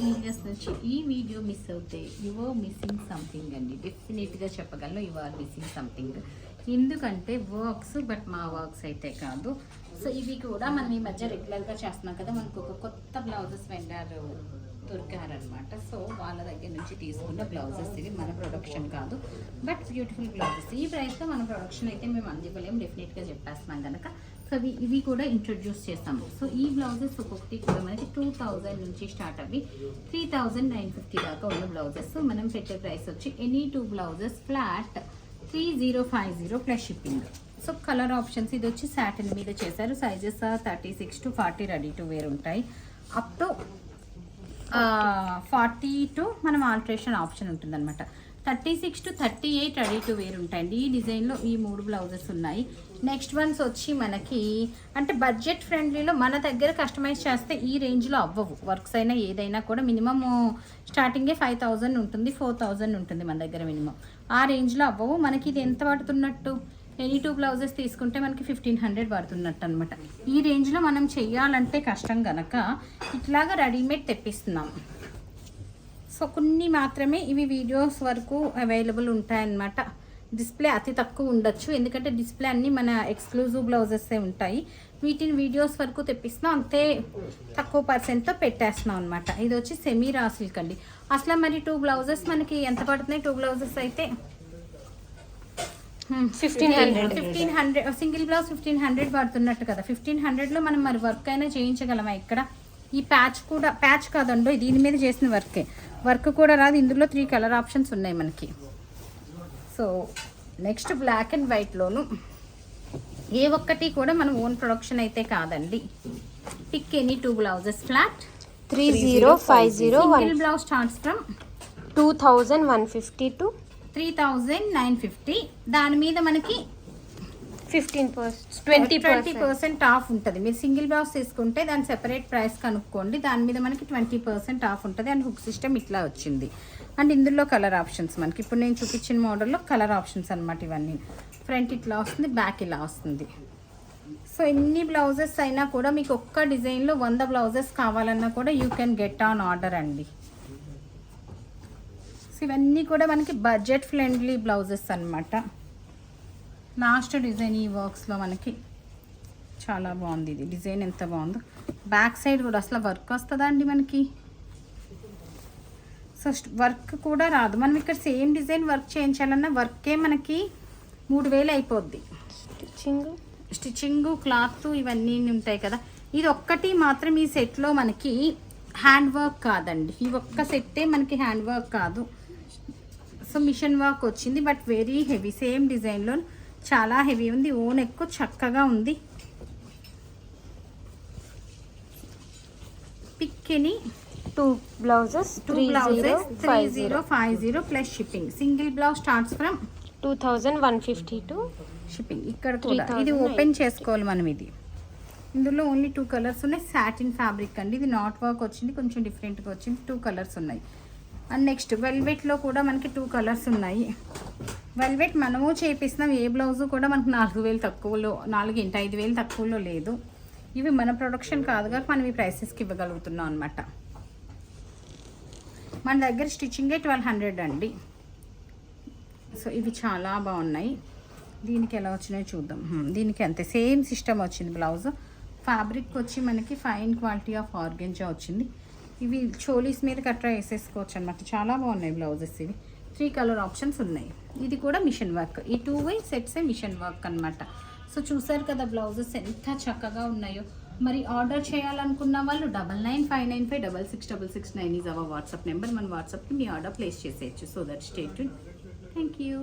Videos నుంచి ఈ video miss అవుతే యు ఆర్ మిస్సింగ్ సంథింగ్ అండి. డెఫినెట్గా చెప్పగలను యు ఆర్ మిస్సింగ్ సంథింగ్. ఎందుకంటే వర్క్స్ బట్ మా వర్క్స్ అయితే కాదు. సో ఇవి కూడా మనం ఈ మధ్య రెగ్యులర్గా చేస్తున్నాం కదా, మనకు ఒక కొత్త బ్లౌజెస్ వెండర్ దొరికారనమాట. సో వాళ్ళ దగ్గర నుంచి తీసుకున్న బ్లౌజెస్ ఇవి, మన ప్రొడక్షన్ కాదు బట్ బ్యూటిఫుల్ బ్లౌజెస్. ఈ ప్రైస్లో మన ప్రొడక్షన్ అయితే మేము అందివ్వలేము, డెఫినెట్గా చెప్పేస్తున్నాం కనుక. సో ఇవి కూడా ఇంట్రొడ్యూస్ చేస్తాము. సో ఈ బ్లౌజెస్ ఒక్కొక్కటి కూడా మనకి 2000 నుంచి స్టార్ట్ అవి 3950 దాకా ఉన్న బ్లౌజెస్. మనం పెట్టే ప్రైస్ వచ్చి any 2 blouses flat 3050 plus shipping. So colour options ఇది వచ్చి సాటిన్ మీద చేశారు. Sizes 36 to 40 ready to wear ఉంటాయి. అప్ టు 42 మనం ఆల్టరేషన్ ఆప్షన్ ఉంటుంది అనమాట. 36 to 38 రెడీ టు వేర్ ఉంటాయండి. ఈ డిజైన్లో ఈ 3 బ్లౌజెస్ ఉన్నాయి. నెక్స్ట్ వన్స్ వచ్చి మనకి అంటే బడ్జెట్ ఫ్రెండ్లీలో మన దగ్గర కస్టమైజ్ చేస్తే ఈ రేంజ్లో అవ్వవు. వర్క్స్ అయినా ఏదైనా కూడా మినిమమ్ స్టార్టింగే 5000 ఉంటుంది, 4000 ఉంటుంది మన దగ్గర మినిమం. ఆ రేంజ్లో అవ్వవు. మనకి ఇది ఎంత పడుతున్నట్టు, ఎనీ 2 బ్లౌజెస్ తీసుకుంటే మనకి 1500 పడుతున్నట్టు అనమాట. ఈ రేంజ్లో మనం చెయ్యాలంటే కష్టం కనుక ఇట్లాగా రెడీమేడ్ తెప్పిస్తున్నాం. సో కొన్ని మాత్రమే ఇవి వీడియోస్ వరకు అవైలబుల్ ఉంటాయన్నమాట. డిస్ప్లే అతి తక్కువ ఉండొచ్చు, ఎందుకంటే డిస్ప్లే అన్నీ మన ఎక్స్క్లూజివ్ బ్లౌజెసే ఉంటాయి. వీటిని వీడియోస్ వరకు తెప్పిస్తున్నాం, అంతే తక్కువ పర్సెంట్తో పెట్టేస్తున్నాం అనమాట. ఇది వచ్చి సెమీ రా సిల్క్ అండి. అసలు మరి 2 బ్లౌజెస్ మనకి ఎంత పడుతున్నాయి? 2 బ్లౌజెస్ అయితే 1500. సింగిల్ బ్లౌజ్ 1500 పడుతున్నట్టు కదా. 1500లో మనం మరి వర్క్ అయినా చేయించగలమా ఇక్కడ? ఈ ప్యాచ్ కూడా ప్యాచ్ కాదండో, దీని మీద చేసిన వర్క్ కూడా రాదు. ఇందులో 3 కలర్ ఆప్షన్స్ ఉన్నాయి మనకి. సో నెక్స్ట్ బ్లాక్ అండ్ వైట్లోను ఏ ఒక్కటి కూడా మనం ఓన్ ప్రొడక్షన్ అయితే కాదండి. Pick any 2 blouses flat 3050. Single blouse starts from 2150 to 3950. దాని మీద మనకి 20% ఆఫ్ ఉంటుంది. మీరు సింగిల్ బ్లౌజ్ తీసుకుంటే దాని సెపరేట్ ప్రైస్ కనుక్కోండి. దాని మీద మనకి 20% ఆఫ్ ఉంటుంది. అండ్ హుక్ సిస్టమ్ ఇట్లా వచ్చింది. అండ్ ఇందులో కలర్ ఆప్షన్స్ మనకి ఇప్పుడు నేను చూపించిన మోడల్లో కలర్ ఆప్షన్స్ అనమాట. ఇవన్నీ ఫ్రంట్ ఇట్లా వస్తుంది, బ్యాక్ ఇలా వస్తుంది. సో ఎన్ని బ్లౌజెస్ అయినా కూడా మీకు ఒక్క డిజైన్లో 100 బ్లౌజెస్ కావాలన్నా కూడా you can get on order అండి. సో ఇవన్నీ కూడా మనకి బడ్జెట్ ఫ్రెండ్లీ బ్లౌజెస్ అనమాట. లాస్ట్ డిజైన్ ఈ వర్క్స్లో మనకి చాలా బాగుంది. ఇది డిజైన్ ఎంత బాగుందో. బ్యాక్ సైడ్ కూడా అసలు వర్క్ వస్తుందా అండి మనకి? సో వర్క్ కూడా రాదు. మనం ఇక్కడ సేమ్ డిజైన్ వర్క్ చేయించాలన్నా వర్కే మనకి 3000 అయిపోద్ది. స్టిచ్చింగ్ క్లాత్ ఇవన్నీ ఉంటాయి కదా. ఇది ఒక్కటి మాత్రం ఈ సెట్లో మనకి హ్యాండ్ వర్క్ కాదండి. ఈ ఒక్క సెట్టే మనకి హ్యాండ్ వర్క్ కాదు. సో మిషన్ వర్క్ వచ్చింది, బట్ వెరీ హెవీ. సేమ్ డిజైన్లో చాలా హెవీ ఉంది. ఓన్ ఎక్కువ చక్కగా ఉంది. పిక్ని 2 blouses 3050 plus shipping. Single blouse starts from 2150 to shipping. ఇక్కడ కూడా ఇది ఓపెన్ చేసుకోవాలి మనం. ఇది ఇందులో ఓన్లీ 2 కలర్స్ ఉన్నాయి. సాటిన్ ఫ్యాబ్రిక్ అండి. ఇది నాట్ వర్క్ వచ్చింది, కొంచెం డిఫరెంట్గా వచ్చింది. 2 కలర్స్ ఉన్నాయి. అండ్ నెక్స్ట్ వెల్వెట్లో కూడా మనకి 2 కలర్స్ ఉన్నాయి. వెల్వెట్ మనము చేపిస్తున్నాం. ఏ బ్లౌజు కూడా మనకు 4000 తక్కువలో, 5000 తక్కువలో లేదు. ఇవి మన ప్రొడక్షన్ కాదు కాబట్టి మనం ఈ ప్రైసెస్కి ఇవ్వగలుగుతున్నాం అనమాట. మన దగ్గర స్టిచ్చింగే 1200 అండి. సో ఇవి చాలా బాగున్నాయి. దీనికి ఎలా వచ్చినాయో చూద్దాం. దీనికి అంతే సేమ్ సిస్టమ్ వచ్చింది. బ్లౌజ్ ఫ్యాబ్రిక్ వచ్చి మనకి ఫైన్ క్వాలిటీ ఆఫ్ ఆర్గెంజా వచ్చింది. ఇవి చోలీస్ మీద కట్రా వేసేసుకోవచ్చు అనమాట. చాలా బాగున్నాయి బ్లౌజెస్. ఇవి 3 కలర్ ఆప్షన్స్ ఉన్నాయి. ఇది కూడా మిషన్ వర్క్. ఈ 2 వై సెట్సే మిషన్ వర్క్ అనమాట. సో చూసారు కదా బ్లౌజెస్ ఎంత చక్కగా ఉన్నాయో. మరి ఆర్డర్ చేయాలనుకున్న వాళ్ళు 9959566669 ఈజ్ అవర్ వాట్సాప్ నెంబర్. మన వాట్సాప్కి మీ ఆర్డర్ ప్లేస్ చేసేయచ్చు. So that stay tune. Thank you.